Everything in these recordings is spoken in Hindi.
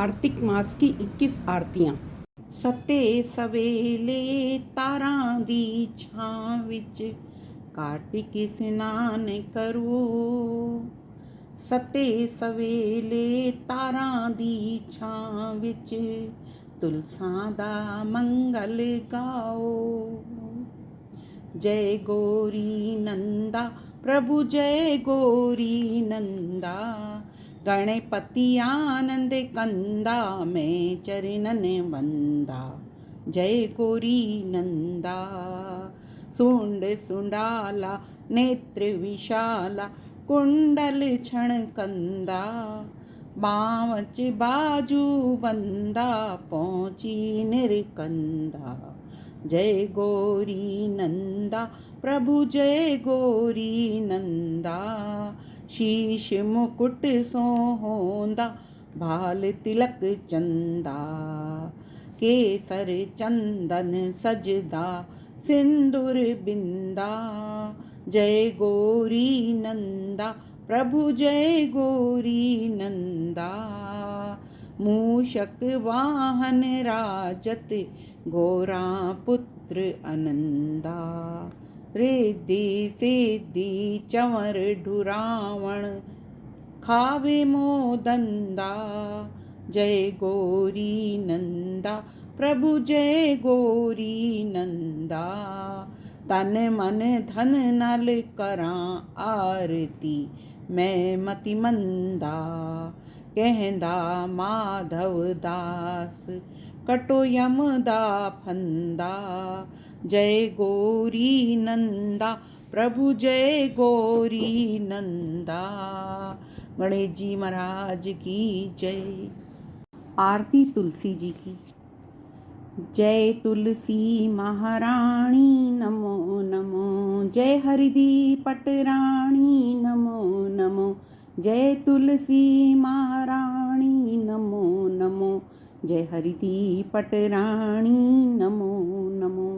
कार्तिक मास की 21 आरतियां। सते सवेले तारां दी छां विच कार्तिक स्नान करो। सते सवेले तारां दी छां विच तुलसां दा मंगल गाओ। जय गौरी नंदा प्रभु जय गौरी नंदा, गणपति आनंद कंदा मैं चरणन वंदा। जय गौरी नंदा सुंड सुंडाला नेत्र विशाला कुंडल क्षण कंदा, बावच बाजू बंदा पहुंची निरकंदा। जय गौरी नंदा प्रभु जय गौरी नंदा, शीश मुकुट सोहोंदा भाल तिलक चंदा, केसर चंदन सजदा सिंदूर बिंदा। जय गौरी नंदा प्रभु जय गौरी नंदा, मूषक वाहन राजत गौरा पुत्र अनंदा, रिद्धि सिद्धि चंवर ढुरावण खावे मोदंदा। जय गौरी नंदा प्रभु जय गौरी नंदा, तन मन धन नल करां आरती मैं मति मंदा। कहंदा माधव दास कटो यम दा फंदा। जय गौरी नंदा प्रभु जय गौरी नंदा। गणेश जी महाराज की जय। आरती तुलसी जी की। जय तुलसी महारानी नमो नमो, जय हरिदी पटरानी नमो नमो, जय तुलसी महारानी नमो नमो, जय हरिदी पटरानी नमो नमो।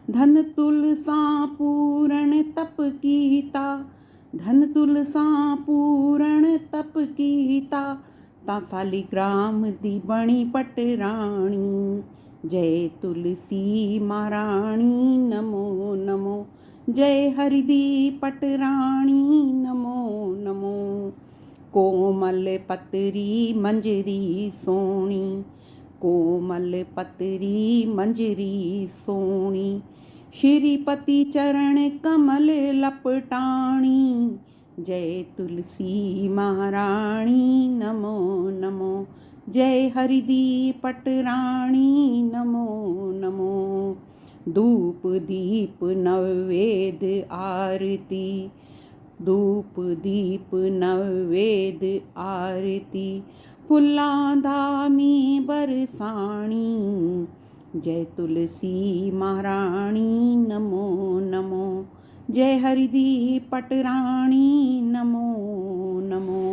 धन तुलसा पूरण तप कीता, धन तुलसा पूरण तप कीता, ता सालिग्राम दी बणी पटरानी। जय तुलसी महारानी नमो नमो, जय हरिदी पटरानी नमो नमो। कोमल पतरी मंजरी सोनी, कोमल पतरी मंजरी सोनी, श्रीपति चरण कमल लपटाणी। जय तुलसी महारानी नमो नमो, जय हरिदी पटरानी नमो नमो। धूप दीप नवेद आरती, धूप दीप नवेद आरती, फुल्लां धामी बरसाणी। जय तुलसी महारानी नमो नमो, जय हरिदी पटरानी नमो नमो।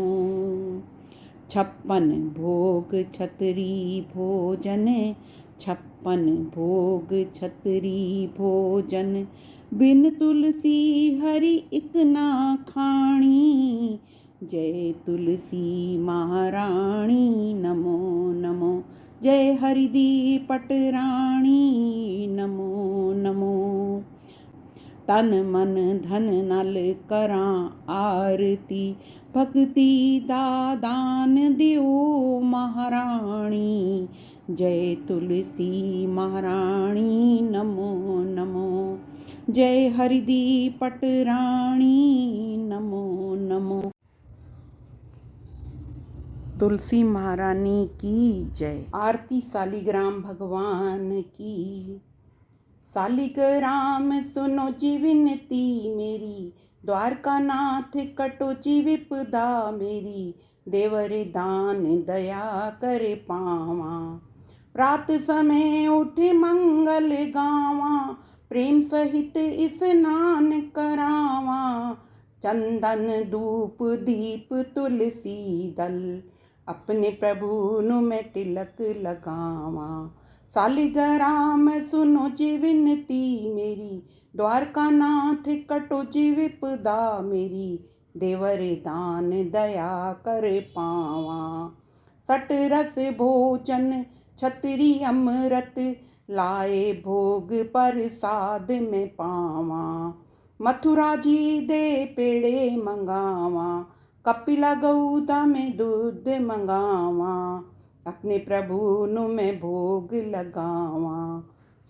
56 भोग छतरी भोजन, 56 भोग छतरी भोजन, बिन तुलसी हरि इक ना खाणी। जय तुलसी महारानी नमो नमो, जय हरिदी पटरानी नमो नमो। तन मन धन नल करां आरती, भक्ति दा दान दियो महारानी। जय तुलसी महारानी नमो नमो, जय हरिदी पटरानी नमो नमो। तुलसी महारानी की जय। आरती सालिग्राम भगवान की। सालिग्राम सुनो जी विनती मेरी, द्वारका नाथ कटो जी विपदा मेरी। देवर दान दया कर पावा, रात समय उठ मंगल गावा। प्रेम सहित स्नान करावा, चंदन धूप दीप तुलसी दल, अपने प्रभु नु मैं तिलक लगावा। सालिग्राम सुनो जी विनती मेरी, द्वारका नाथ कटो जी विपदा मेरी। देवर दान दया कर पावा, सट रस भोजन छतरी अमृत, लाए भोग प्रसाद में पावा। मथुरा जी दे पेड़े मंगावा, कपिला गौदा में दूध मंगावा। अपने प्रभु नु मैं भोग लगावा।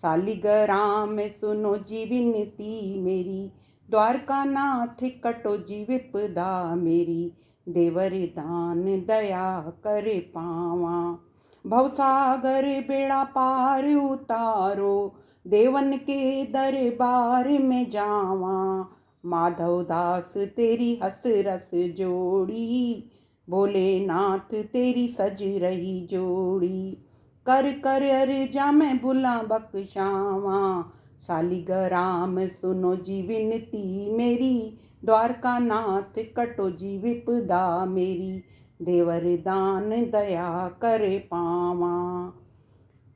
सालिग्राम में सुनो जी विनती मेरी, द्वारका नाथ कटो जी विपदा मेरी। देवर दान दया करे पावा, भवसागर बेड़ा पार उतारो, देवन के दरबार में जावा। माधव दास तेरी हंस रस जोड़ी, भोलेनाथ तेरी सज रही जोड़ी। कर कर अर्जा मैं भुला बख्शावा, सालिग्राम सुनो जी विनती मेरी, द्वारका नाथ कटो जी विपदा मेरी। देवर दान दया करे पावा,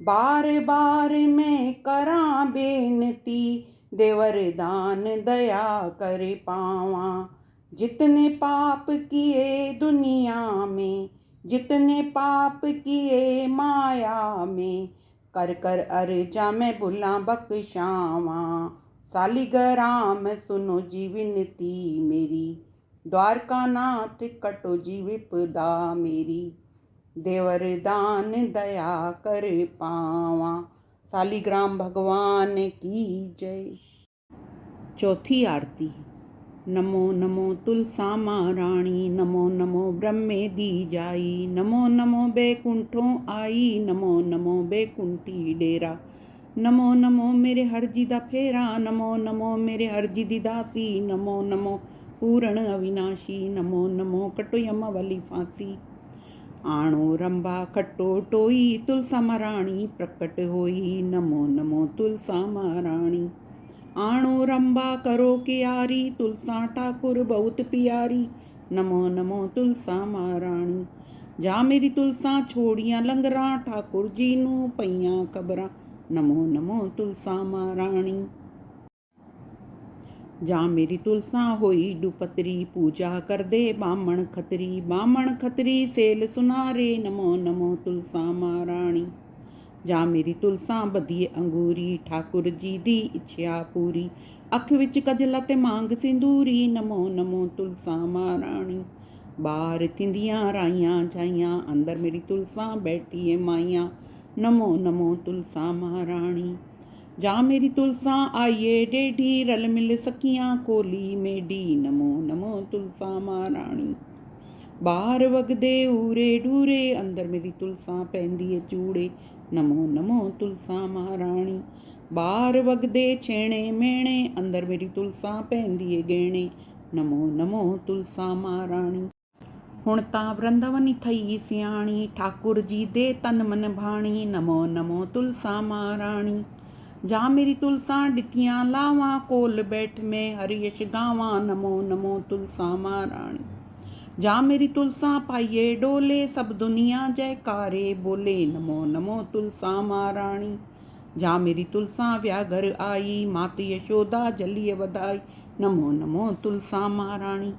बार बार मैं करा बेनती, देवर दान दया करे पावा। जितने पाप किए दुनिया में, जितने पाप किए माया में, कर कर अर्जा मैं भुला बख्शावा। सालिग्राम सुनो जी विनती मेरी, द्वारका नाथ कटो जी विपदा मेरी। देवर दान दया कर पावा। सालिग्राम भगवान की जय। चौथी आरती। नमो नमो तुलसा महारानी, नमो नमो ब्रह्मे दी जाई, नमो नमो बैकुंठों आई, नमो नमो बैकुंठी डेरा। नमो नमो मेरे हरजी दा फेरा, नमो नमो मेरे हरजी दी दासी, नमो नमो पूर्ण अविनाशी, नमो नमो कटो यम वाली फांसी। आणो रंबा खट्टो टोई, तुलसा महारानी प्रकट होई, नमो नमो तुलसा महारानी। आणो रंबा करो कियारी, तुलसा ठाकुर बहुत प्यारी, नमो नमो तुलसा महारानी। जा मेरी तुलसा छोड़ियां लंगरा, ठाकुर जी नू पईयां खबरां, नमो नमो तुलसा महारानी। जा मेरी तुलसा होई डुपतरी, पूजा कर दे बामण खतरी, बामण खतरी सेल सुनारे, नमो नमो तुलसा महारानी। जा मेरी तुलसा बधिए अंगूरी, ठाकुर जी दी इच्छा पूरी, अख विच कजला ते मांग सिंदूरी, नमो नमो तुलसा महारानी। बाहर थिंदियां राइयां जाइयां, अंदर मेरी तुलसा बैठी है माइयां, नमो नमो तुलसा महारानी। जा मेरी तुलसा आइए डेढ़ी, रल मिल सकियां कोली मेडी, नमो नमो तुलसा महारानी। बाहर वगदे ऊरे डूरे, अंदर मेरी तुलसा पहनदी है चूड़े, नमो नमो तुलसा महारानी। बाहर वगदे छेणे मेणे, अंदर मेरी तुलसा पहनदी है गहणे, नमो नमो तुलसा महारानी। हुण तां वृंदावनी थई सियाणी, ठाकुर जी दे तन मन भाणी, नमो नमो तुलसा महारानी। जा मेरी तुलसा डितियां लावा, कोल बैठ में हरि यश गावा, नमो नमो तुलसा महारानी। जा मेरी तुलसा पाइये डोले, सब दुनिया जयकारे बोले, नमो नमो तुलसा महारानी। जा मेरी तुलसा व्याघर आई, मात यशोदा जलिय वधाई, नमो नमो तुलसा महारानी।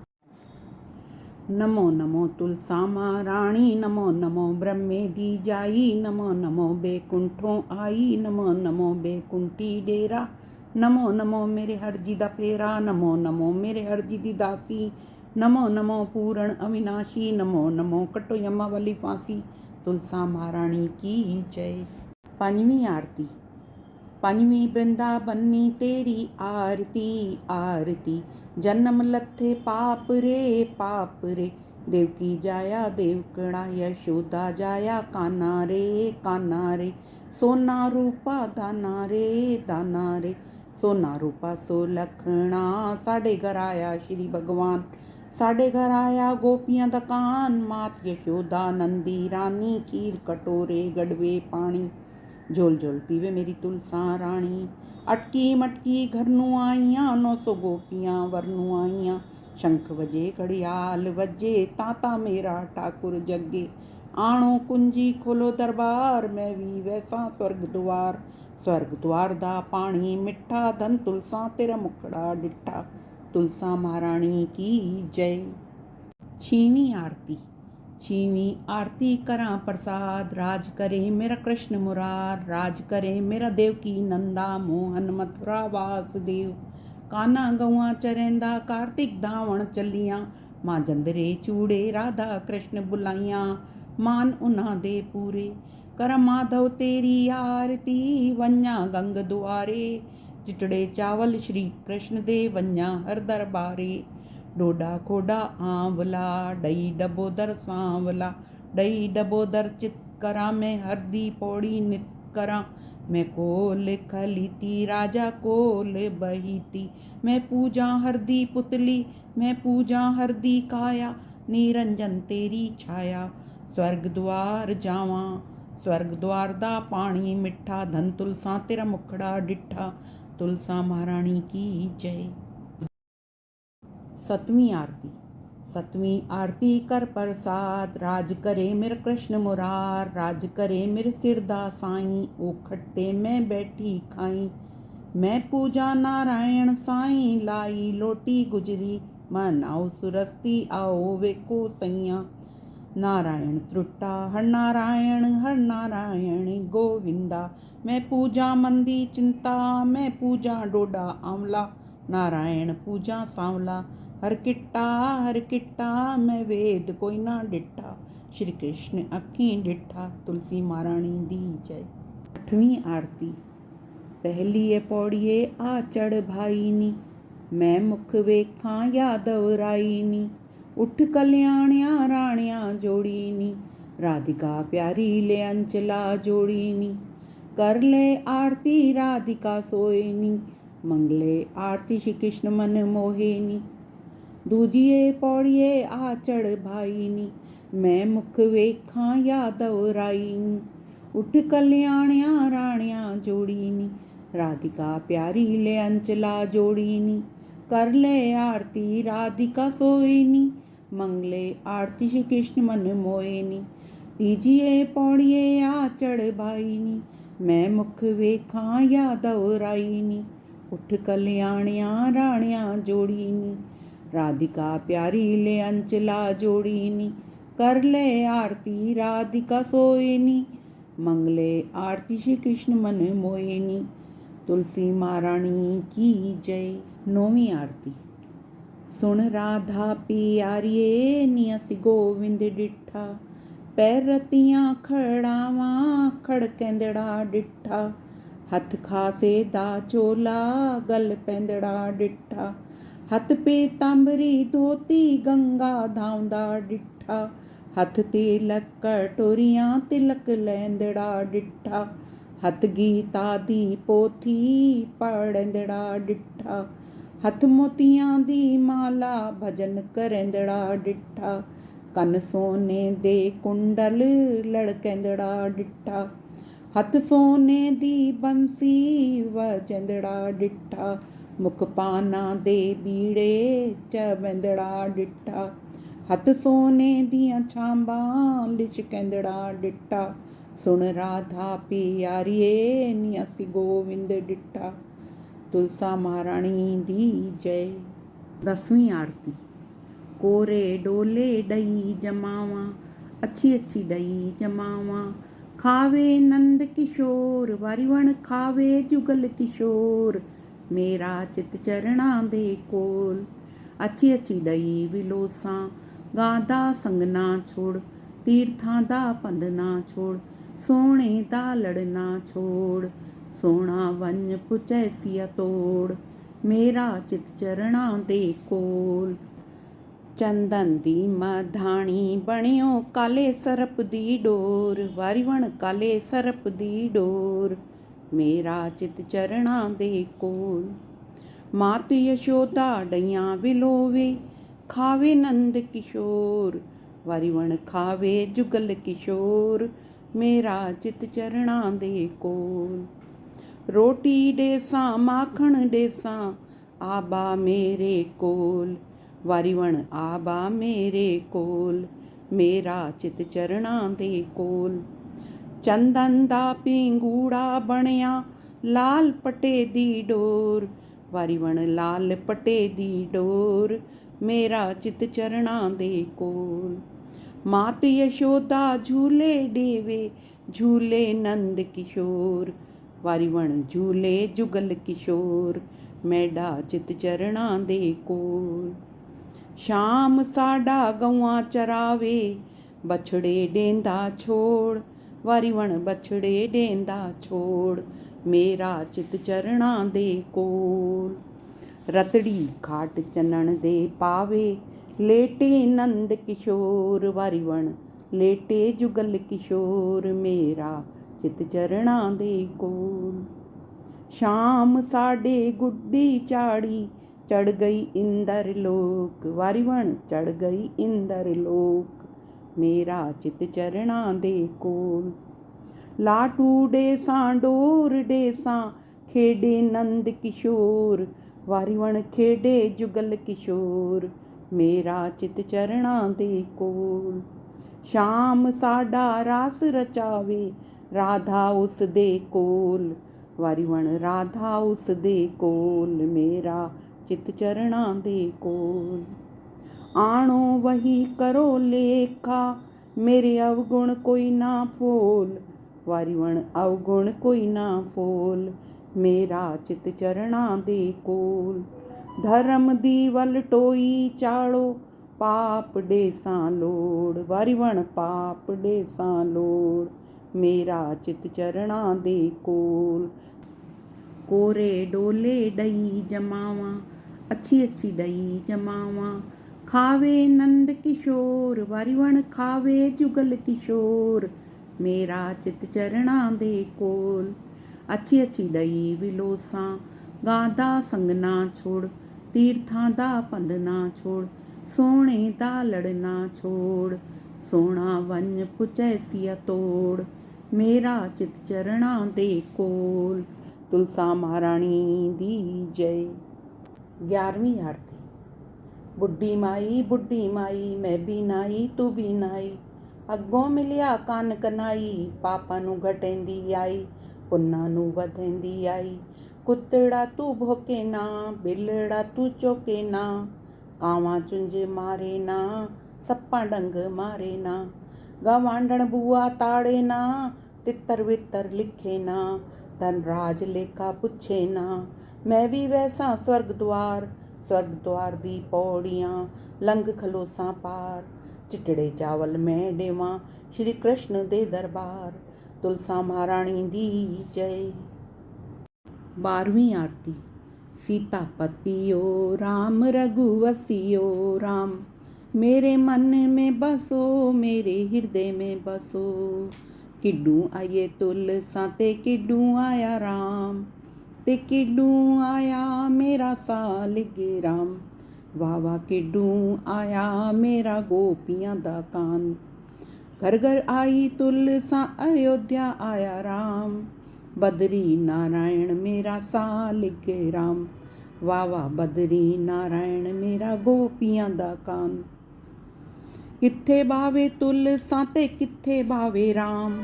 नमो नमो तुलसा महारानी, नमो नमो ब्रह्मे दी जाई, नमो नमो बैकुंठों आई, नमो नमो बैकुंठी डेरा। नमो नमो मेरे हरजी दा फेरा, नमो नमो मेरे हरजी दी दासी, नमो नमो पूर्ण अविनाशी, नमो नमो कटो यमा वाली फांसी। तुलसा महारानी की जय। पंजवीं आरती। पंजवीं वृंदावनी तेरी आरती आरती, जन्म लथे पाप रे पाप रे, देवकी जाया देवकड़ा, यशोदा जाया काना रे काना रे। सोना रूपा दाना रे दाना रे, सोना रूपा सो लखना, साढ़े घर आया श्री भगवान, साढ़े घर आया गोपियां दा कान। मात यशोदा नंदी रानी, खीर कटोरे गड़वे पानी, झोल झोल पीवे मेरी तुलसा रानी। अटकी मटकी घर नू आईयां, 900 गोपियां वर नू आईयां। शंख वजे घड़ियाल वजे, ताता मेरा ठाकुर जगे। आणो कुंजी खोलो दरबार, मैं भी वैसा स्वर्ग द्वार। स्वर्ग द्वार दा पानी मिठा, धन तुलसा तेरा मुखड़ा डिठा। तुलसा महारानी की जय। छीवीं आरती। छीवीं आरती करां प्रसाद, राज करे मेरा कृष्ण मुरार, राज करे मेरा देवकी नंदा, मोहन मथुरा वासुदेव। काना गौआं चरैंदा, कार्तिक धावण चलियां, मां जंदरे चूड़े राधा कृष्ण बुलाइयां, मान उन्हां दे पूरे। कर माधव तेरी आरती, वंजा गंग दुआरे, चिटड़े चावल श्री कृष्ण दे वंजा हर दरबारे। डोडा खोडा आंवला, डई डबोदर सांवला, डई डबोदर चित करा, मैं हरदी पौड़ी नित करा। मैं कोल खलीती राजा कोल बहीती, मैं पूजा हरदी पुतली, मैं पूजा हरदी काया, निरंजन तेरी छाया। स्वर्ग द्वार जावां, स्वर्ग द्वार दा पानी मिठा, धन तुलसा तेरा मुखड़ा डिठा। तुलसा महारानी की जय। सतवीं आरती। सतवीं आरती कर प्रसाद, राज करे मेरे कृष्ण मुरार, राज करे मेरे सिरदा साईं, ओ खट्टे मैं बैठी खाई। मैं पूजा नारायण साईं, लाई लोटी गुजरी, मन आओ सुरस्ती आओ वेखो सैया। नारायण त्रुट्टा हर नारायण गोविंदा, मैं पूजा मंदी चिंता, मैं पूजा डोडा आंवला, नारायण पूजा सांवला। हर किट्टा मैं वेद कोई ना डिठा, श्री कृष्ण अखीं डिठा। तुलसी महारानी दी जय। आठवीं आरती। पहली पौड़िए आ चढ़ भाईनी, मैं मुख वेखां यादव राईनी, उठ कल्याणिया राणिया जोड़ीनी, राधिका प्यारी ले अंचला जोड़ीनी। कर ले आरती राधिका सोयनी, मंगले आरती श्री कृष्ण मन मोहेनी। दूजिए पौड़िए आ चढ़ भाईनी, मैं मुख वेखां यादव राईनी, उठ कल्याणिया राणिया जोड़ीनी, राधिका प्यारी ले अंचला जोड़ीनी। कर ले आरती राधिका सोईनी, मंगले आरती श्री कृष्ण मन मोहिनी। तीजिए पौड़िए आ चढ़ भाईनी, मैं मुख वेखां यादव राईनी, उठ कल्याणिया राणिया जोड़ीनी, राधिका प्यारी ले अंचला जोड़ीनी। कर ले आरती राधिका सोयनी, मंगले आरती श्री कृष्ण मन मोहिनी। तुलसी महारानी की जय। नौवीं आरती। सुन राधा प्यारिये नियस गोविंद डिठा, पैर रतियां खड़ावा खड़केंदड़ा डिठा, हथ खासे दा चोला गल पैंदड़ा डिठा, हथ पीतांबरी धोती गंगा धावंदा डिठा, हथ तिलक कटोरियां तिलक लैंदड़ा डिठा, हथ गीता दी पोथी पढ़ंदड़ा डिठा, हथ मोतियां दी माला भजन करेंदड़ा डिठा, कन सोने दे कुंडल लड़केंदड़ा डिठा, हथ सोने दी बंसी वजेंदड़ा डिठा, मुख पाना दे बीड़े चवेंदड़ा डिठा, हथ सोने दियां छांबां लिशकेंदड़ा डिठा। सुन राधा प्यारिये नियसी गोविंद डिठा। तुलसा महारानी दी जय। 10वीं आरती। कोरे डोले डई जमावा, अच्छी अच्छी डई जमावा, खावे नंद किशोर, वारीवण खावे जुगल किशोर, मेरा चित चरणा दे कोल। अच्छी अच्छी डई विलोसा, गादा संग ना छोड़, तीर्थां दा पंध ना छोड़, सोने दा लड़ ना छोड़, सोना वन पुचैसिया तोड़, मेरा चित चरणा दे कोल। चंदन दी मधाणी बणियो काले सरप दी डोर, वारीवण काले सरप दी डोर, मेरा चित चरणा दे कोल। मात यशोदा डैयां विलोवे, खावे नंद किशोर, वारीवण खावे जुगल किशोर, मेरा चित चरणा दे कोल। रोटी डेसा माखण डेसा, आबा मेरे कोल, वारीवण आबा मेरे कोल, मेरा चित चरणा दे कोल। चंदन दा पिंगूड़ा बणिया लाल पटे दी डोर, वारीवण लाल पटे दी डोर, मेरा चित चरणा दे कोल। मात यशोदा झूले डेवे झूले नंद किशोर, ਵਾਰੀ ਵਣ ਝੂਲੇ ਜੁਗਲ ਕਿਸ਼ੋਰ, ਮੈਡਾ ਚਿਤ ਚਰਣਾ ਦੇ ਕੋਲ। ਸ਼ਾਮ ਸਾਡਾ ਗਊਆਂ ਚਰਾਵੇ ਬਛੜੇ ਡੇਂਦਾ ਛੋੜ, ਵਾਰੀ ਵਣ ਬਛੜੇ ਡੇਂਦਾ ਛੋੜ, ਮੇਰਾ ਚਿਤ ਚਰਣਾ ਦੇ ਕੋਲ। ਰਤੜੀ ਖਾਟ ਚੰਨਣ ਦੇ ਪਾਵੇ ਲੇਟੇ ਨੰਦ ਕਿਸ਼ੋਰ, ਵਾਰੀ ਵਣ ਲੇਟੇ ਜੁਗਲ ਕਿਸ਼ੋਰ, ਮੇਰਾ ਚਿਤ ਚਰਣਾ ਦੇ ਕੋਲ। ਸ਼ਾਮ ਸਾਡੇ ਗੁੱਡੀ ਚਾੜੀ ਚੜ ਗਈ ਇੰਦਰ ਲੋਕ, ਵਾਰੀ ਵਣ ਚੜ ਗਈ ਇੰਦਰ ਲੋਕ, ਮੇਰਾ ਚਿਤ ਚਰਣਾ ਦੇ ਕੋਲ। ਲਾਟੂ ਡੇਸਾਂ ਡੋਰ ਡੇਸਾਂ ਖੇਡੇ ਨੰਦ ਕਿਸ਼ੋਰ, ਵਾਰੀ ਵਣ ਖੇਡੇ ਜੁਗਲ ਕਿਸ਼ੋਰ, ਮੇਰਾ ਚਿਤ ਚਰਣਾ ਦੇ ਕੋਲ। ਸ਼ਾਮ ਸਾਡਾ ਰਾਸ ਰਚਾਵੇ ਰਾਧਾ ਉਸ ਦੇ ਕੋਲ, ਵਾਰੀ ਵਣ ਰਾਧਾ ਉਸ ਦੇ ਕੋਲ, ਮੇਰਾ ਚਿਤ ਚਰਣਾ ਦੇ ਕੋਲ। ਆਣੋ ਵਹੀ ਕਰੋ ਲੇਖਾ ਮੇਰੇ ਅਵਗੁਣ ਕੋਈ ਨਾ ਫੋਲ, ਵਾਰੀ ਵਣ ਅਵਗੁਣ ਕੋਈ ਨਾ ਫੋਲ, ਮੇਰਾ ਚਿਤ ਚਰਣਾ ਦੇ ਕੋਲ। ਧਰਮ ਦੀ ਵਲ ਟੋਈ ਚਾੜੋ ਪਾਪ ਡੇਸਾਂ ਲੋੜ, ਵਾਰੀ ਵਣ ਪਾਪ ਡੇਸਾਂ ਲੋੜ, ਮੇਰਾ ਚਿਤ ਚਰਣਾ ਦੇ ਕੋਲ। ਕੋਰੇ ਡੋਲੇ ਡਈ ਜਮਾਵਾਂ ਅੱਛੀ ਅੱਛੀ ਡਈ ਜਮਾਵਾਂ, ਖਾਵੇ ਨੰਦ ਕਿਸ਼ੋਰ, ਵਾਰੀ ਵਣ ਖਾਵੇ ਜੁਗਲ ਕਿਸ਼ੋਰ, ਮੇਰਾ ਚਿਤ ਚਰਣਾ ਦੇ ਕੋਲ। ਅੱਛੀ ਅੱਛੀ ਡਈ ਵਿਲੋਸਾਂ ਗਾਂ ਦਾ ਸੰਗ ਨਾ ਛੋੜ, ਤੀਰਥਾਂ ਦਾ ਪੰਧ ਨਾ ਛੋੜ, ਸੋਹਣੇ ਦਾ ਲੜਨਾ ਛੋੜ, ਸੋਹਣਾ ਵੰਜ ਪੁਚੈਸੀਆ ਤੋੜ, ਮੇਰਾ ਚਿਤ ਚਰਣਾ ਦੇ ਕੋਲ। ਤੁਲਸਾ ਮਹਾਰਾਣੀ ਦੀ ਜੈ। 11ਵੀਂ ਆਰਤੀ। ਬੁੱਢੀ ਮਾਈ ਮੈਂ ਵੀ ਨਾਈ ਤੂੰ ਵੀ ਨਾਈ, ਅੱਗੋਂ ਮਿਲਿਆ ਕੰਨ ਕਨਾਈ, ਪਾਪਾਂ ਨੂੰ ਘਟੇਂਦੀ ਆਈ ਪੁੰਨਾਂ ਨੂੰ ਵਧੇਂਦੀ ਆਈ। ਕੁੱਤੜਾ ਤੂੰ ਭੋਕੇ ਨਾ ਬਿਲੜਾ ਤੂੰ ਚੋਕੇ ਨਾ, ਕਾਵਾਂ ਚੁੰਝ ਮਾਰੇ ਨਾ ਸੱਪਾਂ ਡੰਗ ਮਾਰੇ ਨਾ, ਗਵਾਂਢਣ ਬੂਆ ਤਾੜੇ ਨਾ ਤਿੱਤਰ ਵਿਤਰ ਲਿਖੇ ਨਾ, ਧਨ ਰਾਜ ਲੇਖਾ ਪੁੱਛੇ ਨਾ। ਮੈਂ ਵੀ ਵੈਸਾ ਸਵਰਗ ਦੁਆਰ ਦੀ ਪੌੜੀਆਂ ਲੰਘ ਖਲੋਸਾਂ ਪਾਰ, ਚਿੱਟੜੇ ਚਾਵਲ ਮੈਂ ਦੇਵਾਂ ਸ਼੍ਰੀ ਕ੍ਰਿਸ਼ਨ ਦੇ ਦਰਬਾਰ। ਤੁਲਸਾ ਮਹਾਰਾਣੀ ਦੀ ਜੈ। 12ਵੀਂ ਆਰਤੀ। सीतापतियो राम रघुवसियो राम, मेरे मन में बसो मेरे हृदय में बसो। किड्डू आइए तुलसा ते किड्डू आया राम, ते किड्डू आया मेरा सालिग राम, वाह वाह किड्डू आया मेरा गोपियां दा कान। घर घर आई तुलसा अयोध्या आया राम, बदरी नारायण मेरा सालिग राम, वाह वाह बदरी नारायण मेरा गोपियां दा कान। किथे बावे तुलसा ते किथे बावे राम,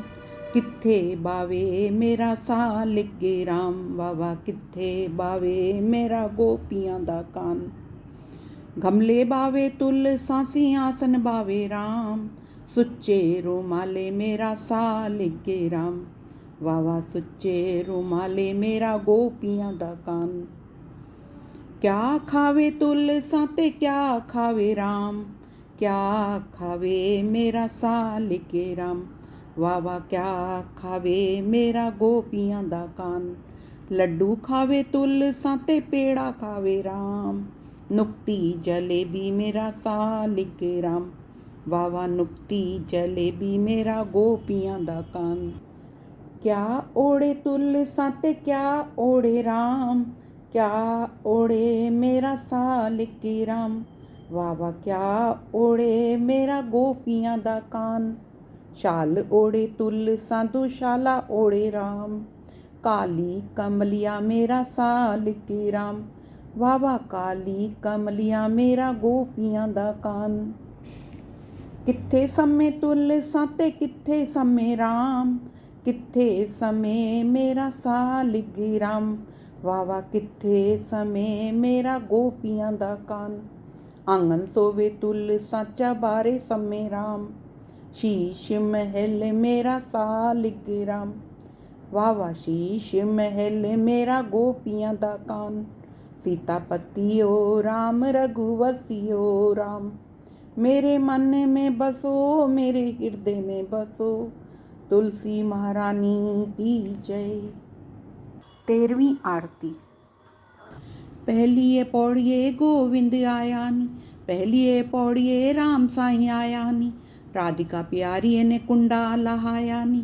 किथे बावे मेरा सालिग राम, वाह वाह किथे बावे मेरा गोपियां दा कान। गमले बावे तुलसा सिंहासन बावे राम, सुच्चे रुमाले मेरा सालिग राम, वाह वाह सुच्चे रुमाले मेरा गोपियां दा कान। क्या खावे तुलसा ते क्या खावे राम, क्या खावे मेरा सालिग राम, वाह वाह क्या खावे मेरा गोपियां दा कान। लड्डू खावे तुलसा ते पेड़ा खावे राम, नुक्ती जलेबी मेरा सालिग राम, वाह वाह नुक्ती जलेबी मेरा गोपियां दा कान। क्या ओढ़े तुलसा ते क्या ओढ़े राम, क्या ओढ़े मेरा सालिग राम, वाह वाह क्या ओढ़े मेरा गोपियां दा कान। शाल ओढ़े तुलसा दुशाला ओढ़े राम, काली कमलिया मेरा सालिग राम, वाह वाह काली कमलिया मेरा गोपियां दा कान। किथे समय तुलसा ते किथे समय राम, किथे समय मेरा सालिग राम, वाह वाह किथे समय मेरा गोपियां दा कान। आंगन सोवे तुलसा चबारे समय राम, शीश महल मेरा सालिग्राम। वाह वाह शीश महल मेरा गोपियां दा कान। सीतापति ओ राम रघुवंशी ओ राम। मेरे मन में बसो मेरे हृदय में बसो। तुलसी महारानी की जय। 13वीं आरती। पहलिए पौड़िए गोविंद आया नी। पहलिए पौड़िए राम साईं आया नी। राधिका प्यारी ने कुंडा लहाया नी।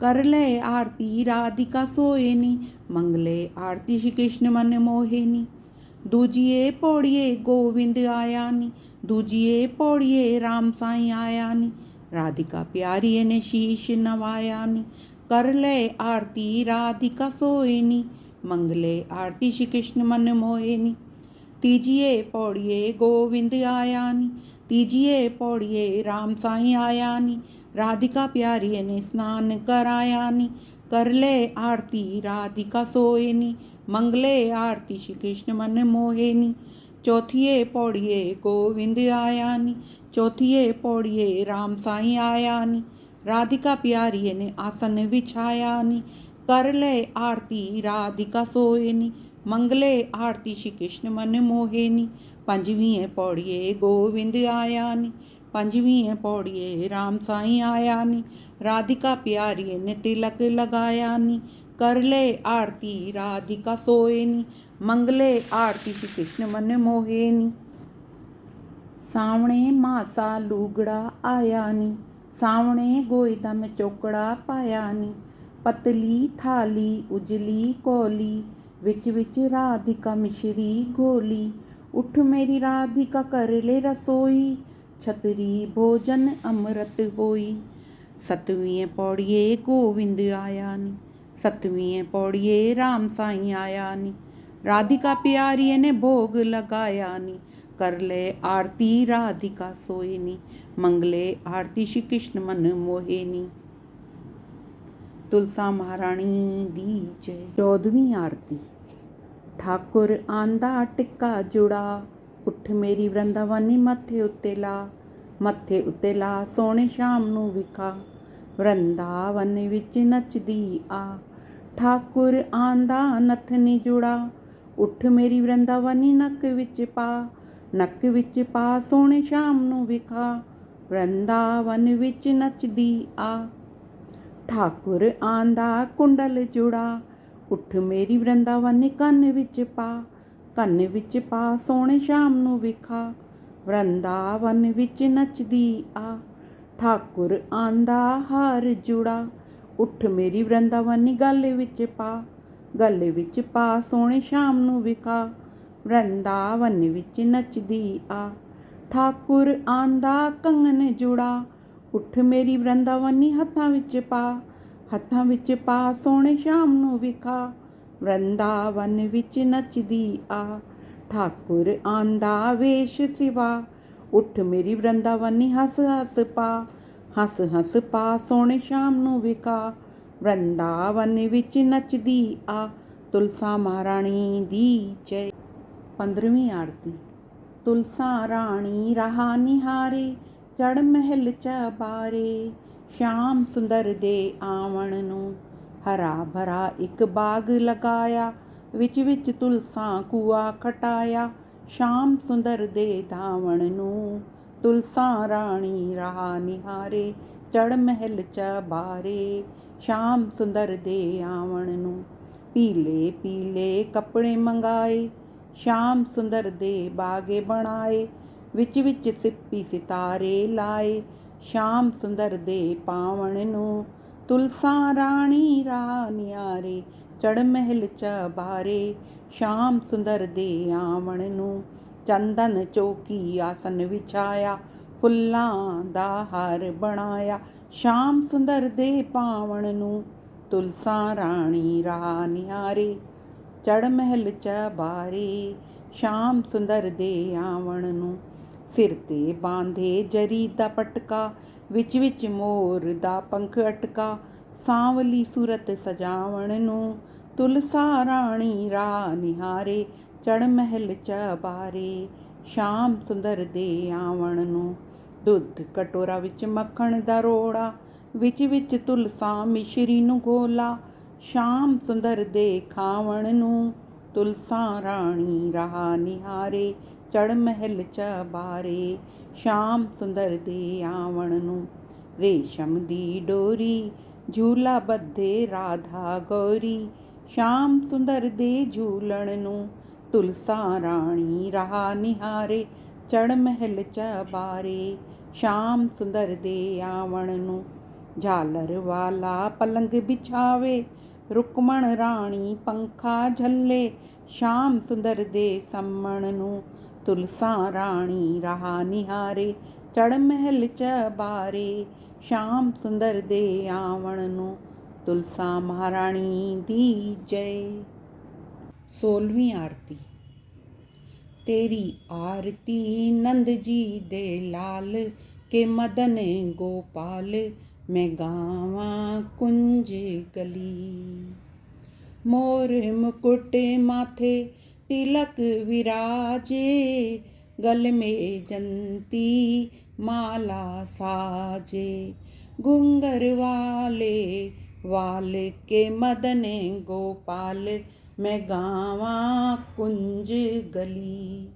कर ले आरती राधिका सोए नी। मंगले आरती श्री कृष्ण मन मोहे नी। दूजिए पौड़िए गोविंद आया नी। दूजिए पौड़िए राम साईं आया नी। राधिका प्यारी ने शीश नवाया नी। कर ले आरती राधिका सोए नी। मंगले आरती श्री कृष्ण मन मोहे नी। तीजिए पौड़िए गोविंद आया नी। तीजिए पौड़िए राम साईं आया नी। राधिका प्यारी ने स्नान कराया नी। कर ले आरती राधिका सोए नी। मंगले आरती श्री कृष्ण मन मोहे नी। चौथिए पौड़िए गोविंद आया नी। चौथिए पौड़िए राम साईं आया नी। राधिका प्यारी ने आसन बिछाया नी। कर ले आरती राधिका सोए नी। मंगले आरती श्री कृष्ण मन मोहे नी। पंजवीं पौड़िए गोविंद आया नी। पंजवीं पौड़िए राम साईं आया नी। राधिका प्यारी ने तिलक लगाया नी। कर ले आरती राधिका सोए नी। मंगले आरती श्री कृष्ण मन मोहे नी। सावणे मासा लूगड़ा आया नी। सावणे गोयदा में चौकड़ा पाया नी। पतली थाली उजली कोली। विच विच राधिका मिश्री घोली। उठ मेरी राधिका कर ले रसोई। छतरी भोजन अमृत होई। सतवीं पौड़िए गोविंद आया नी। सतवीं पौड़िए राम साईं आया नी। राधिका प्यारी ने भोग लगाया नी। कर ले आरती राधिका सोए नी। मंगले आरती श्री कृष्ण मन मोहे नी। तुलसा महारानी दी जय। 14वीं आरती। ठाकुर आंदा टिक्का जुड़ा। उठ मेरी वृंदावनी मत्थे उत्ते ला। मत्थे उत्ते ला सोने शाम नूं विखा। वृंदावन विच नचदी आ। ठाकुर आंदा नथनी जुड़ा। उठ मेरी वृंदावनी नक विच पा। नक विच पा सोने शाम नूं विखा। वृंदावन विच नचदी आ। ठाकुर आंदा कुंडल जुड़ा। उठ मेरी वृंदावनी ਕੰਨ ਵਿੱਚ ਪਾ। ਕੰਨ ਵਿੱਚ ਪਾ ਸੋਹਣੇ ਸ਼ਾਮ ਨੂੰ ਵਿਖਾ। ਵਰਿੰਦਾਵਨ ਵਿੱਚ ਨੱਚਦੀ ਆ। ਠਾਕੁਰ ਆਂਦਾ ਹਾਰ ਜੁੜਾ। ਉੱਠ ਮੇਰੀ ਵਰਿੰਦਾਵਨੀ ਗਲ ਵਿੱਚ ਪਾ। ਗਲ ਵਿੱਚ ਪਾ ਸੋਹਣੇ ਸ਼ਾਮ ਨੂੰ ਵਿਖਾ। ਵਰਿੰਦਾਵਨ ਵਿੱਚ ਨੱਚਦੀ ਆ। ਠਾਕੁਰ ਆਂਦਾ ਕੰਗਨ ਜੁੜਾ। ਉੱਠ ਮੇਰੀ ਵਰਿੰਦਾਵਨੀ ਹੱਥਾਂ ਵਿੱਚ ਪਾ। ਹੱਥਾਂ ਵਿੱਚ ਪਾ ਸੋਹਣੇ ਸ਼ਾਮ ਨੂੰ ਵਿਖਾ। ਵਰਿੰਦਾਵਨ ਵਿੱਚ ਨੱਚਦੀ ਆ। ਠਾਕੁਰ ਆਂਦਾ ਵੇਸ਼ ਸਿਵਾ। ਉੱਠ ਮੇਰੀ ਵਰਿੰਦਾਵਨੀ ਹੱਸ ਹੱਸ ਪਾ। ਹੱਸ ਹੱਸ ਪਾ ਸੋਹਣੇ ਸ਼ਾਮ ਨੂੰ ਵਿਖਾ। ਵਰਿੰਦਾਵਨ ਵਿੱਚ ਨੱਚਦੀ ਆ। ਤੁਲਸਾ ਮਹਾਰਾਣੀ ਦੀ ਜੈ। 15ਵੀਂ ਆਰਤੀ। ਤੁਲਸਾ ਰਾਣੀ ਰਹਾ ਨਿਹਾਰੇ। ਚੜ ਮਹਿਲ ਚਬਾਰੇ। ਸ਼ਾਮ ਸੁੰਦਰ ਦੇ ਆਵਣ ਨੂੰ ਹਰਾ ਭਰਾ ਇੱਕ ਬਾਗ ਲਗਾਇਆ। ਵਿੱਚ ਵਿੱਚ ਤੁਲਸਾ ਕੂਆ ਖਟਾਇਆ। ਸ਼ਾਮ ਸੁੰਦਰ ਦੇ ਧਾਵਣ ਨੂੰ ਤੁਲਸਾ ਰਾਣੀ ਰਹਾ ਨਿਹਾਰੇ। ਚੜ ਮਹਿਲ ਚਬਾਰੇ। ਸ਼ਾਮ ਸੁੰਦਰ ਦੇ ਆਵਣ ਨੂੰ ਪੀਲੇ ਪੀਲੇ ਕੱਪੜੇ ਮੰਗਾਏ। ਸ਼ਾਮ ਸੁੰਦਰ ਦੇ ਬਾਗੇ ਬਣਾਏ। ਵਿੱਚ ਵਿੱਚ ਸਿੱਪੀ ਸਿਤਾਰੇ ਲਾਏ। ਸ਼ਾਮ ਸੁੰਦਰ ਦੇ ਪਾਵਣ ਨੂੰ ਤੁਲਸਾ ਰਾਣੀ ਰਹਾ ਨਿਹਾਰੇ। ਚੜ ਮਹਿਲ ਚਬਾਰੇ। ਸ਼ਾਮ ਸੁੰਦਰ ਦੇ ਆਵਣ ਨੂੰ ਚੰਦਨ ਚੌਕੀ ਆਸਨ ਵਿਛਾਇਆ। ਫੁੱਲਾਂ ਦਾ ਹਾਰ ਬਣਾਇਆ। ਸ਼ਾਮ ਸੁੰਦਰ ਦੇ ਪਾਵਣ ਨੂੰ ਤੁਲਸਾ ਰਾਣੀ ਰਹਾ ਨਿਹਾਰੇ। ਚੜ ਮਹਿਲ ਚਬਾਰੇ। ਸ਼ਾਮ ਸੁੰਦਰ ਦੇ ਆਵਣ ਨੂੰ ਸਿਰ ਤੇ ਬਾਂਧੇ ਜਰੀ ਦਾ ਪਟਕਾ। ਵਿੱਚ ਵਿੱਚ ਮੋਰ ਦਾ ਪੰਖ ਅਟਕਾ। ਸਾਂਵਲੀ ਸੂਰਤ ਸਜਾਵਣ ਨੂੰ ਤੁਲਸਾ ਰਾਣੀ ਰਹਾ ਨਿਹਾਰੇ। ਚੜ ਮਹਿਲ ਚਬਾਰੇ। ਸ਼ਾਮ ਸੁੰਦਰ ਦੇ ਆਵਣ ਨੂੰ ਦੁੱਧ ਕਟੋਰਾ ਵਿੱਚ ਮੱਖਣ ਦਾ ਰੋੜਾ, ਵਿੱਚ ਤੁਲਸਾਂ ਮਿਸ਼ਰੀ ਨੂੰ ਘੋਲਾ। ਸ਼ਾਮ ਸੁੰਦਰ ਦੇ ਖਾਵਣ ਨੂੰ, ਤੁਲਸਾਂ ਰਾਣੀ ਰਹਾ ਨਿਹਾਰੇ, ਚੜ੍ਹ ਮਹਿਲ ਚਬਾਰੇ। ਸ਼ਾਮ ਸੁੰਦਰ ਦੇ ਆਵਣ ਨੂੰ, ਰੇਸ਼ਮ ਦੀ ਡੋਰੀ ਝੂਲਾ ਬੱਧੇ ਰਾਧਾ ਗੌਰੀ। ਸ਼ਾਮ ਸੁੰਦਰ ਦੇ ਝੂਲਣ ਨੂੰ, ਤੁਲਸਾਂ ਰਾਣੀ ਰਹਾ ਨਿਹਾਰੇ, ਚੜ੍ਹ ਮਹਿਲ ਚਬਾਰੇ। ਸ਼ਾਮ ਸੁੰਦਰ ਦੇ ਆਵਣ ਨੂੰ, ਝਾਲਰ ਵਾਲਾ ਪਲੰਗ ਬਿਛਾਵੇ, ਰੁਕਮਣ ਰਾਣੀ ਪੰਖਾ ਝੱਲੇ। ਸ਼ਾਮ ਸੁੰਦਰ ਦੇ ਸੰਮਣ ਨੂੰ, ਤੁਲਸਾਂ ਰਾਣੀ ਰਹਾ ਨਿਹਾਰੇ, ਚੜ੍ਹ ਮਹਿਲ ਚਬਾਰੇ। ਸ਼ਾਮ ਸੁੰਦਰ ਦੇ ਆਵਣ ਨੂੰ, ਤੁਲਸਾਂ ਮਹਾਰਾਣੀ ਦੀ ਜੈ। 16ਵੀਂ ਆਰਤੀ। तेरी आरती नंद जी दे लाल के मदन गोपाल, मैं गावा कुंज गली। मोर मुकुट माथे तिलक विराजे, गल में जंती माला साजे। घुंगर वाले वाल के मदन गोपाल, मैं गावा कुंज गली।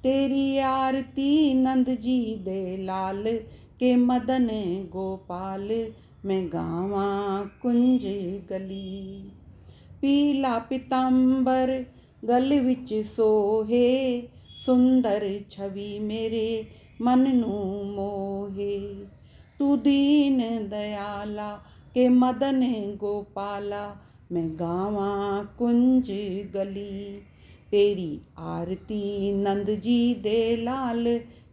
तेरी आरती नंद जी दे लाल के मदन गोपाल, मैं गावा कुंज गली। पीला पितांबर गल विच सोहे, सुंदर छवि मेरे मन नू मोहे। तू दीन दयाला के मदन गोपाला, मैं गावा कुंज गली। तेरी आरती नंद जी दे लाल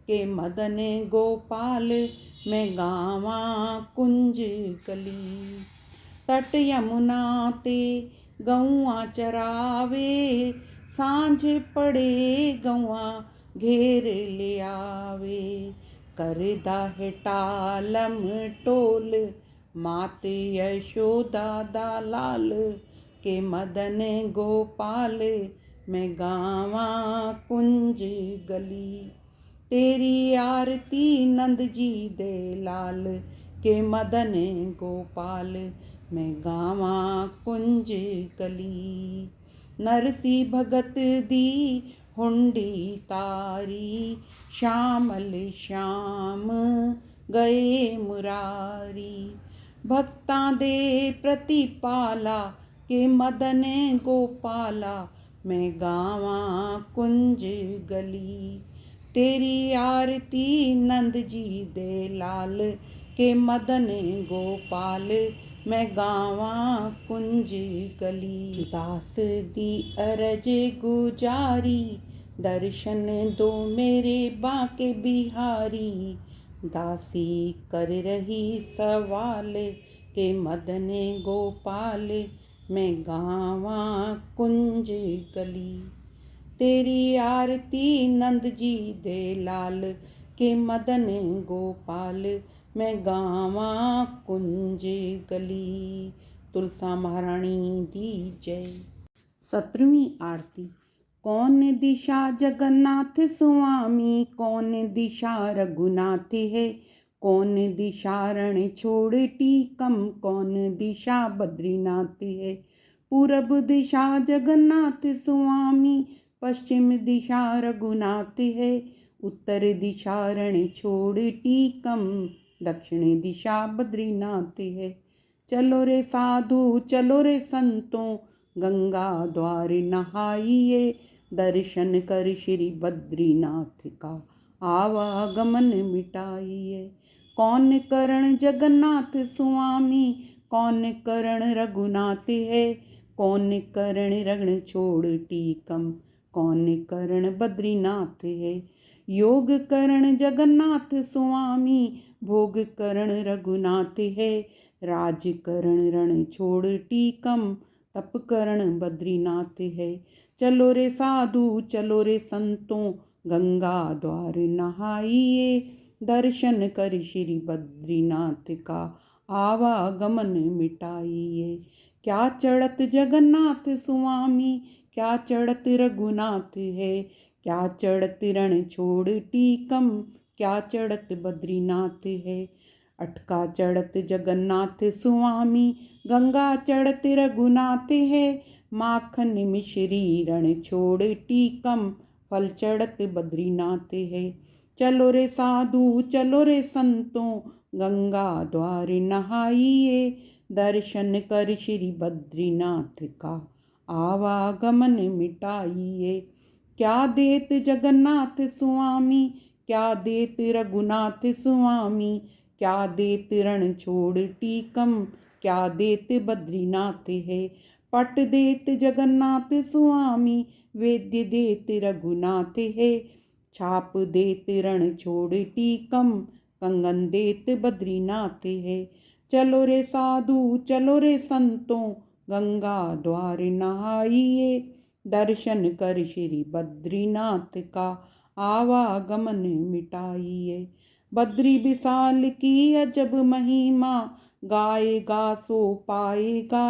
के मदन गोपाल, मैं गावा कुंज गली। तट यमुना ते गौआं चरावे, सांझ पड़े गौआं घेर लियावे। करदा है टालम टोल, मात यशोदा दा लाल के मदन गोपाल, मैं गावा कुंज गली। तेरी आरती नंद जी दे लाल के मदन गोपाल, मैं गावा कुंज गली। नरसी भगत दी हुंडी तारी, श्यामल श्याम गए मुरारी। भक्तां दे प्रतिपाला के मदन गोपाला, मैं गावा कुंज गली। तेरी आरती नंद जी दे लाल के मदन गोपाल, मैं गावा कुंज गली। दास दी अरज गुजारी, दर्शन दो मेरे बांके बिहारी। दासी कर रही सवाल के मदन गोपाल, मैं गावा कुंज गली। तेरी आरती नंद जी दे लाल के मदन गोपाल, मैं गावा कुंज गली। तुलसा महारानी दी जय। 17वीं आरती। कौन दिशा जगन्नाथ स्वामी, कौन दिशा रघुनाथ है। कौन दिशा रण छोड़ टीकम, कौन दिशा बद्रीनाथ है। पूरब दिशा जगन्नाथ स्वामी, पश्चिम दिशा रघुनाथ है। उत्तर दिशा रण छोड़ टीकम, दक्षिण दिशा बद्रीनाथ है। चलो रे साधु चलो रे संतों, गंगा द्वार नहाइए। दर्शन कर श्री बद्रीनाथ का आवागमन मिटाइए। कौन करण जगन्नाथ स्वामी, कौन करण रघुनाथ है। कौन करण रण छोड़ टीकम, कौन करण बद्रीनाथ है। योग करण जगन्नाथ स्वामी, भोग करण रघुनाथ है। राज करण रण छोड़ टीकम, तप करण बद्रीनाथ है। चलो रे साधु चलो रे संतों, गंगा द्वार नहाइए। दर्शन कर श्री बद्रीनाथ का आवागमन मिटाइए। क्या चढ़त जगन्नाथ स्वामी, क्या चढ़त रघुनाथ है। क्या चढ़त रण छोड़ टीकम, क्या चढ़त बद्रीनाथ है। अटका चढ़त जगन्नाथ स्वामी, गंगा चढ़त रघुनाथ है। माखन मिश्री रण छोड़ टीकम, फल चढ़त बद्रीनाथ है। चलो रे साधु चलो रे संतों, गंगा द्वार नहाइए। दर्शन कर श्री बद्रीनाथ का, आवागमन मिटाइए। क्या देत जगन्नाथ स्वामी, क्या देत रघुनाथ स्वामी, क्या देत रण छोड़ टीकम, क्या देत बद्रीनाथ है। पट देत जगन्नाथ स्वामी, वेद्य देत रघुनाथ है। छाप देत रण छोड़ टीकम, कंगन देत बद्रीनाथ है। चलो रे साधु चलो रे संतों, गंगा द्वार नहाइए। दर्शन कर श्री बद्रीनाथ का, आवागमन मिटाइए। बद्री विशाल की अजब महिमा, गाएगा सो पाएगा।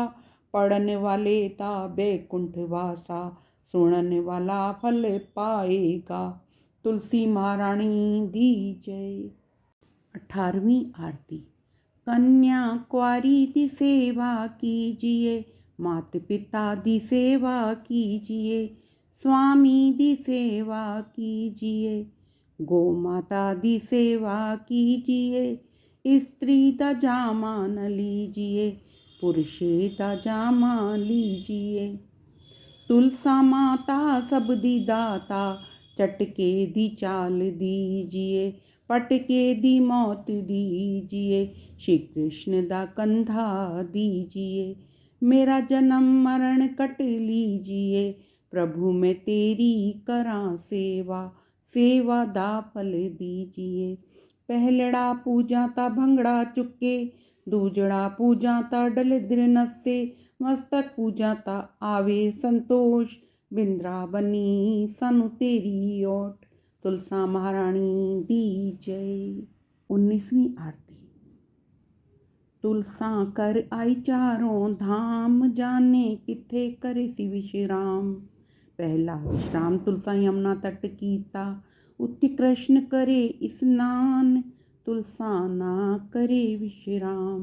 पढ़ने वाले ता बैकुंठ वासा, सुनने वाला फल पाएगा। तुलसी महारानी दी जय। 18वीं आरती। कन्या कुंवारी दी सेवा कीजिए, मात पिता दी सेवा कीजिए। स्वामी दी सेवा कीजिए, गौ माता दी सेवा कीजिए। स्त्री दा जामा न लीजिए, पुरुषे दा जामा लीजिए। तुलसा माता सब दी दाता, चटके दी चाल दीजिए। पटके दी मौत दीजिए, श्री कृष्ण दा कंधा दीजिए। मेरा जन्म मरण कट लीजिए, प्रभु मैं तेरी करां सेवा। सेवा दा फल दीजिए। पहलड़ा पूजा ता भंगड़ा चुके, दूजड़ा पूजा ता डलिद्र नसे। मस्तक पूजा ता आवे संतोष, बिंद्रावनी सानू तेरी ओट। तुलसा महारानी दी जय। 19वीं आरती। तुलसा कर आई चारों धाम, जाने किथे करे सी विश्राम। पहला विश्राम तुलसा यमुना तट कीता, उत्ति कृष्ण करे स्नान। तुलसा ना करे विश्राम,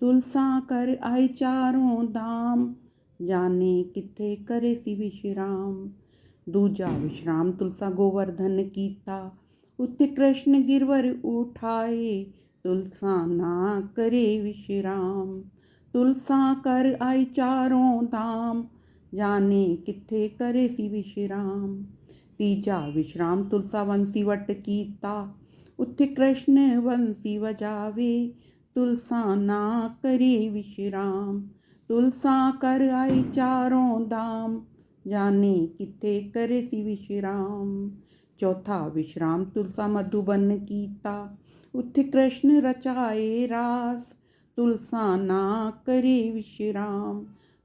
तुलसा कर आई चारों धाम, जाने किथे करे सी विश्राम। दूजा विश्राम तुलसा गोवर्धन कीता, उत्ति कृष्ण गिरवर उठाए। तुलसा ना करे विश्राम, तुलसा कर आई चारों धाम, जाने किथे करे सी विश्राम। तीजा विश्राम तुलसा वंशी वट कीता, उत्थे कृष्ण वंशी वजावे। तुलसा ना करे विश्राम, तुलसा कर आई चारों धाम, जाने किथे करे सी विश्राम। चौथा विश्राम तुलसा मधुबन कीता, उत्थे कृष्ण रचाए रास। तुलसा ना करे विश्राम,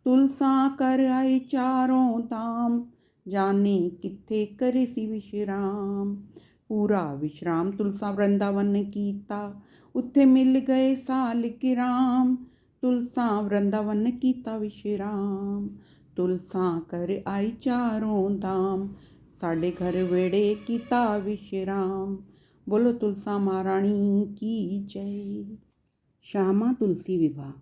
तुलसा कर आई चारों धाम, जाने किथे करे सी विश्राम। पूरा विश्राम तुलसा वृंदावन कीता, उत्थे मिल गए सालिक राम। तुलसा वृंदावन कीता विश्राम, तुलसा कर आई चारों धाम, साडे घर वेड़े कीता विश्राम। बोलो तुलसा महारानी की जय। श्यामा तुलसी विवाह।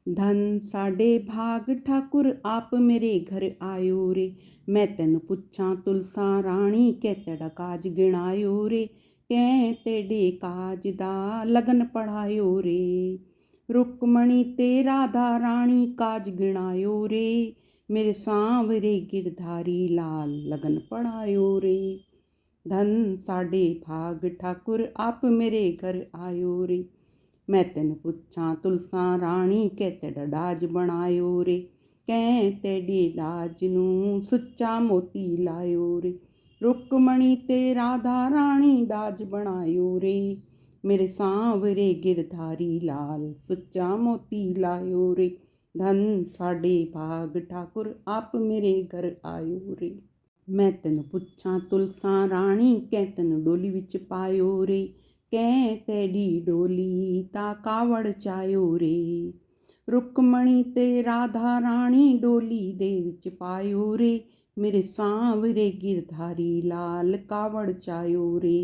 धन साडे भाग ठाकुर आप मेरे घर आयो रे। मैं तेन पुछां तुलसा राणी, कै तेरा काज गिणायो रे। कै तेरे काज दा लगन पढ़ायो रे। रुक्मणी ते राधा राणी काज गिणायो रे। मेरे सांवरे गिरधारी लाल लगन पढ़ायो रे। धन साडे भाग ठाकुर आप मेरे घर आयो रे। मैं तेन पुछां तुलसा राणी, कै तेरा डाज बनायो रे। कै तेरे डाज नूं सुच्चा मोती लायो रे। रुक्मणी ते राधा राणी डाज बनायो रे। मेरे सांवरे गिरधारी लाल सुच्चा मोती लायो रे। धन साडे भाग ठाकुर आप मेरे घर आयो रे। मैं तेन पुछां तुलसा राणी, कै तेन डोली विच पायो रे। कै तेरी डोली ता कावड़ चायो रे। रुक्मणी ते राधा राणी डोली दे विच पायो रे। मेरे सांवरे गिरधारी लाल कावड़ चायो रे।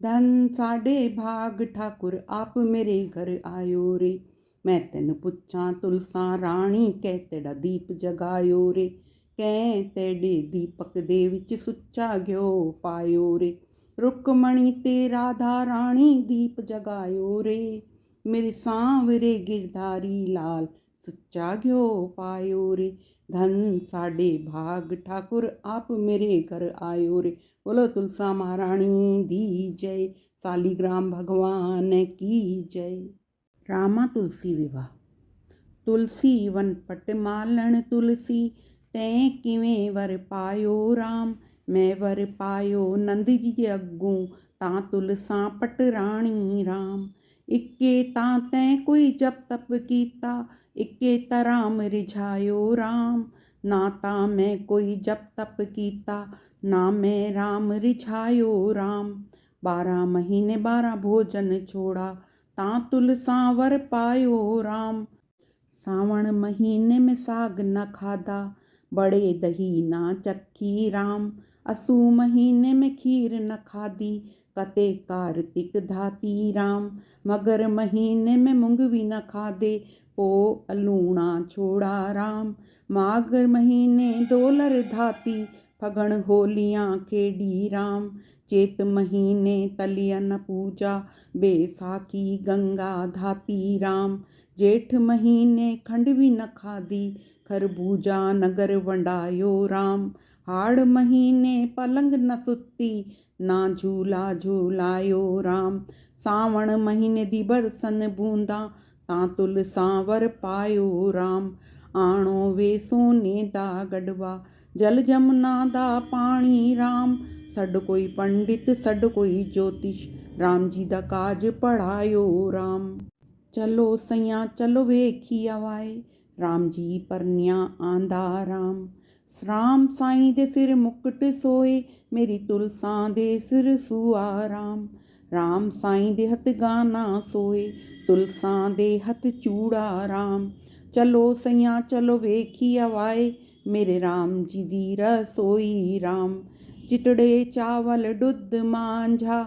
ਧਨ ਸਾਡੇ ਭਾਗ ਠਾਕੁਰ ਆਪ ਮੇਰੇ ਘਰ ਆਇਓ ਰੇ। ਮੈਂ ਤੈਨੂੰ ਪੁੱਛਾਂ ਤੁਲਸਾਂ ਰਾਣੀ ਕਹਿ ਤੇਰਾ ਦੀਪ ਜਗਾਇਓ ਰੇ। ਕਹਿ ਤੇਡੇ ਦੀਪਕ ਦੇ ਵਿੱਚ ਸੁੱਚਾ ਘਿਓ ਪਾਇਓ ਰੇ। ਰੁਕਮਣੀ ਤੇ ਰਾਧਾ ਰਾਣੀ ਦੀਪ ਜਗਾਇਓ ਰੇ। ਮੇਰੇ ਸਾਂਵਰੇ ਗਿਰਧਾਰੀ ਲਾਲ ਸੁੱਚਾ ਘਿਓ ਪਾਇਓ ਰੇ। ਧਨ ਸਾਡੇ ਭਾਗ ਠਾकुर आप मेरे घर आयो रे। बोलो तुलसा महारानी दी जय। सालीग्राम भगवान की जय। रामा तुलसी विवाह। तुलसी वन पट मालण तुलसी तैं किवें वर पायो राम। मैं वर पायो नंद जी अग्गों तां तुलसा पट राणी राम। इक्के तां तैं कोई जप तप कीता इक्के तराम रिझायो राम। ना तां मैं कोई जप तप कीता ना मैं राम रिझायो राम। 12 महीने 12 भोजन छोड़ा तां तुलसा वर पायो राम। सावण महीने में साग न खाधा बड़े दही ना चखी राम। असू महीने में खीर न खाधी कते कार्तिक धाती राम। मगर महीने में मूंगवी न खाधे पो अलूणा छोड़ा राम। माघ महीने डोलर धाती फगण होलियां खेड़ी राम। चेत महीने तलिया न पूजा बैसाखी गंगा धाती राम। जेठ महीने खंडवी न खाधी खरबूजा नगर वंडायो राम। हाड़ महीने पलंग न सुती ना झूला झूलायो राम। सावण महीने दी बरसन बूंदा तां तुलसा वर पायो राम। आणो वे सोने दा गढ़वा जल जमुना दा पानी राम। सड कोई पंडित सड कोई ज्योतिष राम जी दा काज पढ़ायो राम। चलो सैया चलो वेखी आवाए राम जी परनिया आंदा राम। राम साईं दे सिर मुकुट सोए मेरी तुलसा दे सिर सुआ राम। राम साईं दे हथ गाना सोए तुलसा दे हथ चूड़ा राम। चलो सैया चलो वेखी आवाए मेरे राम जी दी रसोई राम। चिटड़े चावल दुध मांझा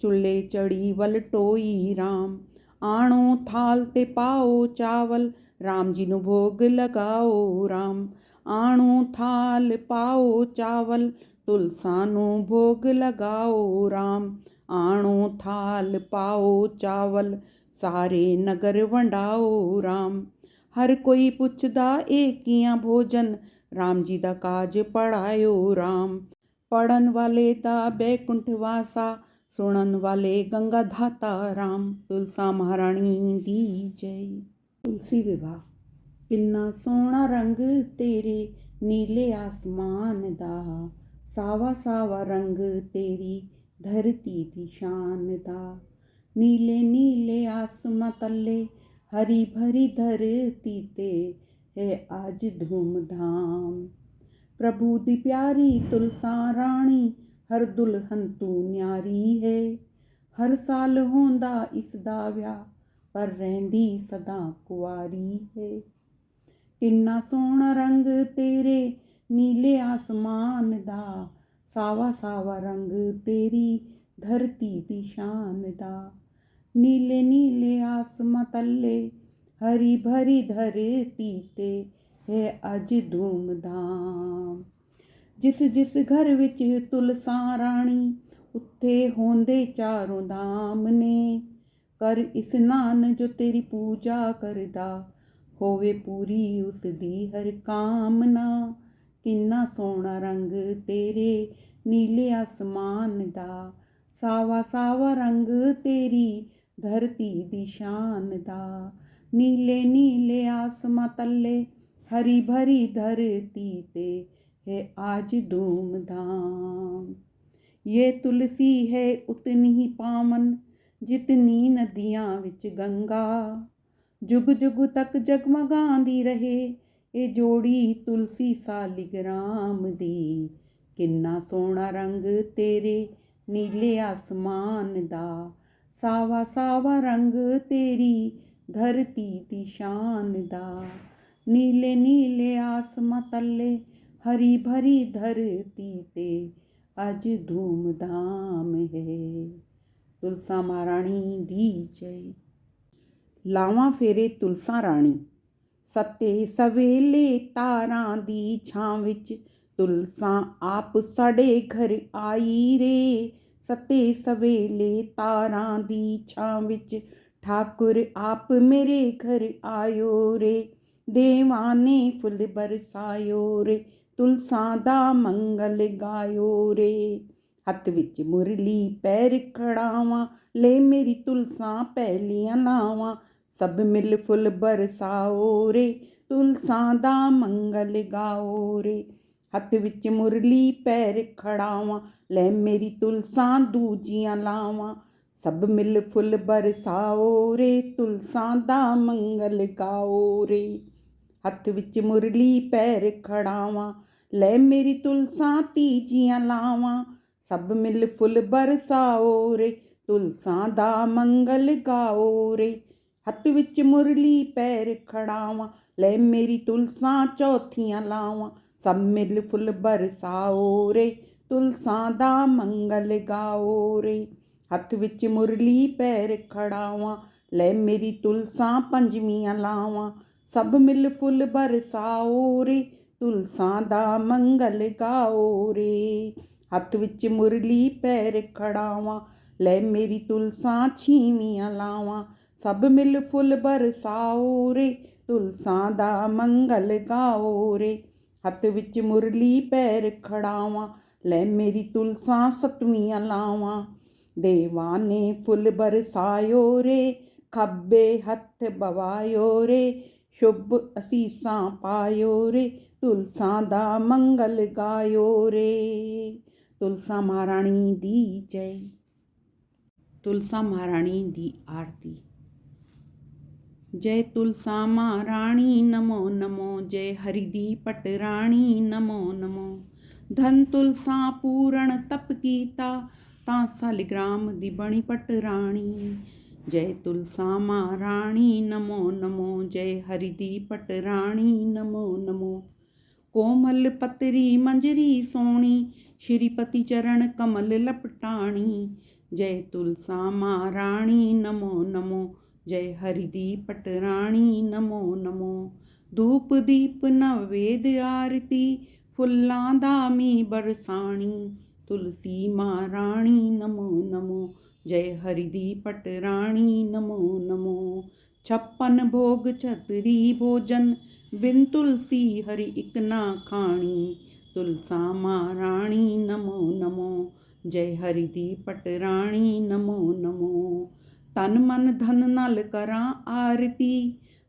चुल्हे चढ़ी वल टोई राम। आणो थाल ते पाओ चावल राम जी नू भोग लगाओ राम। आणो थाल पाओ चावल तुलसा नू भोग लगाओ राम। आणो थाल पाओ चावल सारे नगर वंडाओ राम। हर कोई पुछदा ए कियां भोजन राम जी दा काज पढ़ायो राम। पढ़न वाले दा बैकुंठ वासा सुनन वाले गंगा धाता राम। तुलसा महारानी दी जय। तुलसी विवाह। किन्ना सोहना रंग तेरे नीले आसमान दा सावा सावा रंग तेरी धरती दी शान दा। नीले नीले आसमां तले हरी भरी धरती ते है आज धूमधाम। प्रभु दी प्यारी तुलसा रानी हर दुल्हन तू न्यारी है। हर साल होंदा इसदा व्याह पर रहंदी सदा कुआरी है। किन्ना सोहना रंग तेरे नीले आसमान दा सावा सावा रंग तेरी धरती दी शान दा। नीले नीले आसमां तले हरी भरी धरती ते है अज धूमधाम। जिस जिस घर विच तुलसा रानी उत्थे होंदे चारों धाम ने। कर इस्नान जो तेरी पूजा करदा होवे पूरी उस दी हर कामना। किन्ना सोहना रंग तेरे नीले आसमान दा सावा सावा रंग तेरी धरती दी शान दा। नीले नीले आसमां तले हरी भरी धरती ते है आज धूमधाम। ये तुलसी है उतनी ही पावन जितनी नदियां विच गंगा। जुग जुग तक जगमगांदी रहे ये जोड़ी तुलसी सालिग्राम दी। किन्ना सोहना रंग तेरे नीले आसमान दा सावा सावा रंग तेरी धरती दी शान दा। नीले नीले आसमां तले हरी भरी धरती ते अज धूमधाम है। तुलसा महारानी दी जय। ਲਾਵਾਂ ਫੇਰੇ ਤੁਲਸਾ ਰਾਣੀ। ਸੱਤੇ ਸਵੇਲੇ ਤਾਰਾਂ ਦੀ ਛਾਂ ਵਿੱਚ ਤੁਲਸਾ ਆਪ ਸਾਡੇ ਘਰ ਆਈ ਰੇ। ਸੱਤੇ ਸਵੇਲੇ ਤਾਰਾਂ ਦੀ ਛਾਂ ਵਿੱਚ ਠਾਕੁਰ ਆਪ ਮੇਰੇ ਘਰ ਆਇਓ ਰੇ। ਦੇਵਾਂ ਨੇ ਫੁੱਲ ਬਰਸਾਇਓ ਰੇ, ਤੁਲਸਾ ਦਾ ਮੰਗਲ ਗਾਇਓ ਰੇ। ਹੱਥ ਵਿੱਚ ਮੁਰਲੀ ਪੈਰ ਖੜਾਵਾਂ, ਲੈ ਮੇਰੀ ਤੁਲਸਾ ਪਹਿਲੀਆਂ ਲਾਵਾਂ। ਸਭ ਮਿਲ ਫੁੱਲ ਬਰਸਾਓ ਰੇ, ਤੁਲਸਾ ਦਾ ਮੰਗਲ ਗਾਓ ਰੇ। ਹੱਥ ਵਿੱਚ ਮੁਰਲੀ ਪੈਰ ਖੜਾਵਾਂ, ਲੈ ਮੇਰੀ ਤੁਲਸਾ ਦੂਜੀਆਂ ਲਾਵਾਂ। ਸਭ ਮਿਲ ਫੁੱਲ ਬਰਸਾਓ ਰੇ, ਤੁਲਸਾ ਦਾ ਮੰਗਲ ਗਾਓ ਰੇ। ਹੱਥ ਵਿੱਚ ਮੁਰਲੀ ਪੈਰ ਖੜਾਵਾਂ, ਲੈ ਮੇਰੀ ਤੁਲਸਾ ਤੀਜੀਆਂ ਲਾਵਾਂ। ਸਭ ਮਿਲ ਫੁੱਲ ਬਰਸਾਓ ਰੇ, ਤੁਲਸਾ ਦਾ ਮੰਗਲ ਗਾਓ ਰੇ। ਹੱਥ ਵਿੱਚ ਮੁਰਲੀ ਪੈਰ ਖੜਾਵਾਂ, ਲੈ ਮੇਰੀ ਤੁਲਸਾ ਚੌਥੀਆਂ ਲਾਵਾਂ। ਸਭ ਮਿਲ ਫੁੱਲ ਬਰਸਾਓ ਰੇ, ਤੁਲਸਾ ਦਾ ਮੰਗਲ ਗਾਓ ਰੇ। ਹੱਥ ਵਿੱਚ ਮੁਰਲੀ ਪੈਰ ਖੜਾਵਾਂ, ਲੈ ਮੇਰੀ ਤੁਲਸਾ ਪੰਜਵੀਆਂ ਲਾਵਾਂ। ਸਭ ਮਿਲ ਫੁੱਲ ਬਰਸਾਓ ਰੇ, ਤੁਲਸਾ ਦਾ ਮੰਗਲ ਗਾਓ ਰੇ। ਹੱਥ ਵਿੱਚ ਮੁਰਲੀ ਪੈਰ ਖੜਾਵਾਂ, ਲੈ ਮੇਰੀ ਤੁਲਸਾ ਛੀਵੀਆਂ ਲਾਵਾਂ। ਸਭ ਮਿਲ ਫੁੱਲ ਬਰਸਾਓ ਰੇ, ਤੁਲਸਾ ਦਾ ਮੰਗਲ ਗਾਓ ਰੇ। ਹੱਥ ਵਿੱਚ ਮੁਰਲੀ ਪੈਰ ਖੜਾਵਾਂ, ਲੈ ਮੇਰੀ ਤੁਲਸਾ ਸੱਤਵੀਆਂ ਲਾਵਾਂ। ਦੇਵਾਂ ਨੇ ਫੁੱਲ ਬਰਸਾਇਓ ਰੇ, ਖੱਬੇ ਹੱਥ ਬਵਾਇਓ ਰੇ। ਸ਼ੁਭ ਅਸੀਸਾਂ ਪਾਇਓ ਰੇ, ਤੁਲਸਾ ਦਾ ਮੰਗਲ ਗਾਇਓ ਰੇ। ਤੁਲਸਾ ਮਹਾਰਾਣੀ ਦੀ ਜੈ। ਤੁਲਸਾ ਮਹਾਰਾਣੀ ਦੀ ਆਰਤੀ। जय तुलसा महाराणी नमो नमो, जय हरि दी पटराणी नमो नमो। धन तुलसा पूरण तप कीता, तां सालिग्राम दी बणी पटराणी। जय तुलसा महाराणी नमो नमो, जय हरि दी पटराणी नमो नमो। कोमल पतरी मंजरी सोणी, श्रीपति चरण कमल लपटाणी। जय तुलसा महाराणी नमो नमो, जय हरि दी पटराणी नमो नमो। धूप दीप नवेद आरती, फुल्लां दा मी बरसाणी। तुलसी महाराणी नमो नमो, जय हरि दी पटराणी नमो नमो। छप्पन भोग छतरी भोजन, बिन तुलसी हरि इक ना खाणी। तुलसा महाराणी नमो नमो, जय हरि दी पटराणी नमो नमो। तन मन धन नाल करां आरती,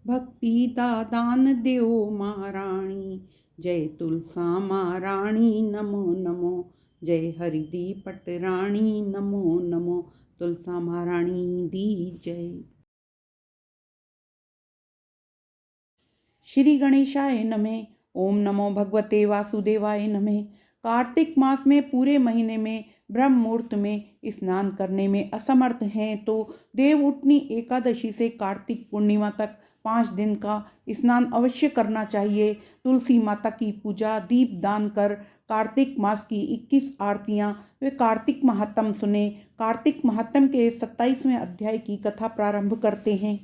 भक्ति दा दान दिओ महाराणी। जय तुलसा महाराणी नमो नमो, जय हरि दी पटराणी नमो नमो। तुलसा महाराणी दी जय। श्री गणेशाय नमः। ओम नमो भगवते वासुदेवाय नमः। कार्तिक मास में पूरे महीने में ब्रह्म मुहूर्त में स्नान करने में असमर्थ हैं तो देवउठनी एकादशी से कार्तिक पूर्णिमा तक 5 दिन का स्नान अवश्य करना चाहिए। तुलसी माता की पूजा, दीप दान कर कार्तिक मास की 21 आरतियां वे कार्तिक महात्म सुने। कार्तिक महात्म के 27वें अध्याय की कथा प्रारंभ करते हैं।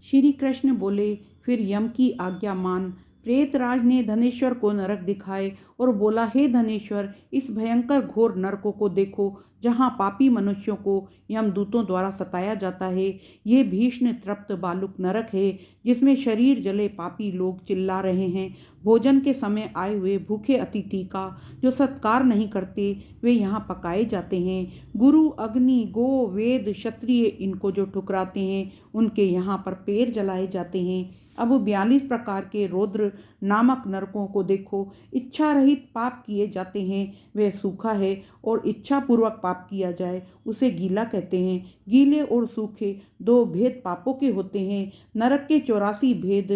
श्री कृष्ण बोले, फिर यम की आज्ञा मान। प्रेतराज ने धनेश्वर को नरक दिखाए और बोला, हे धनेश्वर, इस भयंकर घोर नरकों को देखो जहाँ पापी मनुष्यों को यमदूतों द्वारा सताया जाता है। ये भीषण तृप्त बालुक नरक है जिसमें शरीर जले पापी लोग चिल्ला रहे हैं। भोजन के समय आए हुए भूखे अतिथि का जो सत्कार नहीं करते वे यहाँ पकाए जाते हैं। गुरु, अग्नि, गो, वेद, क्षत्रिय इनको जो ठुकराते हैं उनके यहाँ पर पेड़ जलाए जाते हैं। अब 42 प्रकार के रौद्र नामक नरकों को देखो। इच्छा रहित पाप किए जाते हैं वह सूखा है, और इच्छा पूर्वक पाप किया जाए उसे गीला कहते हैं। गीले और सूखे 2 भेद पापों के होते हैं। नरक के 84 भेद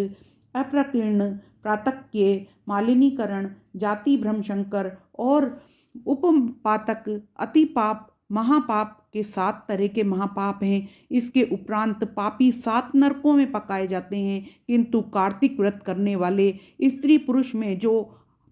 अप्रकीर्ण, प्रातक्य, मालिनीकरण, जाति भ्रमशंकर और उपपातक, अति पाप, महापाप के 7 तरह के महापाप हैं। इसके उपरांत पापी 7 नरकों में पकाए जाते हैं। किंतु कार्तिक व्रत करने वाले स्त्री पुरुष में जो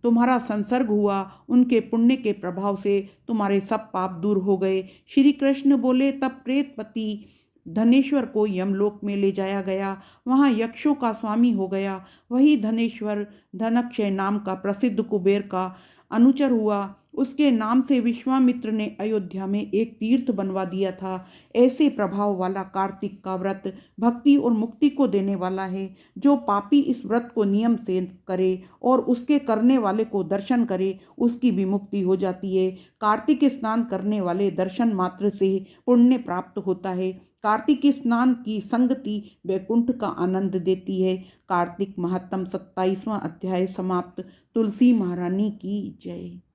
तुम्हारा संसर्ग हुआ, उनके पुण्य के प्रभाव से तुम्हारे सब पाप दूर हो गए। श्री कृष्ण बोले, तब प्रेतपति धनेश्वर को यमलोक में ले जाया गया। वहां यक्षों का स्वामी हो गया। वही धनेश्वर धनक्षय नाम का प्रसिद्ध कुबेर का अनुचर हुआ। उसके नाम से विश्वामित्र ने अयोध्या में एक तीर्थ बनवा दिया था। ऐसे प्रभाव वाला कार्तिक का व्रत भक्ति और मुक्ति को देने वाला है। जो पापी इस व्रत को नियम से करे और उसके करने वाले को दर्शन करे, उसकी भी मुक्ति हो जाती है। कार्तिक स्नान करने वाले दर्शन मात्र से पुण्य प्राप्त होता है। कार्तिक स्नान की संगति वैकुंठ का आनंद देती है। कार्तिक महात्म 27वां अध्याय समाप्त। तुलसी महारानी की जय।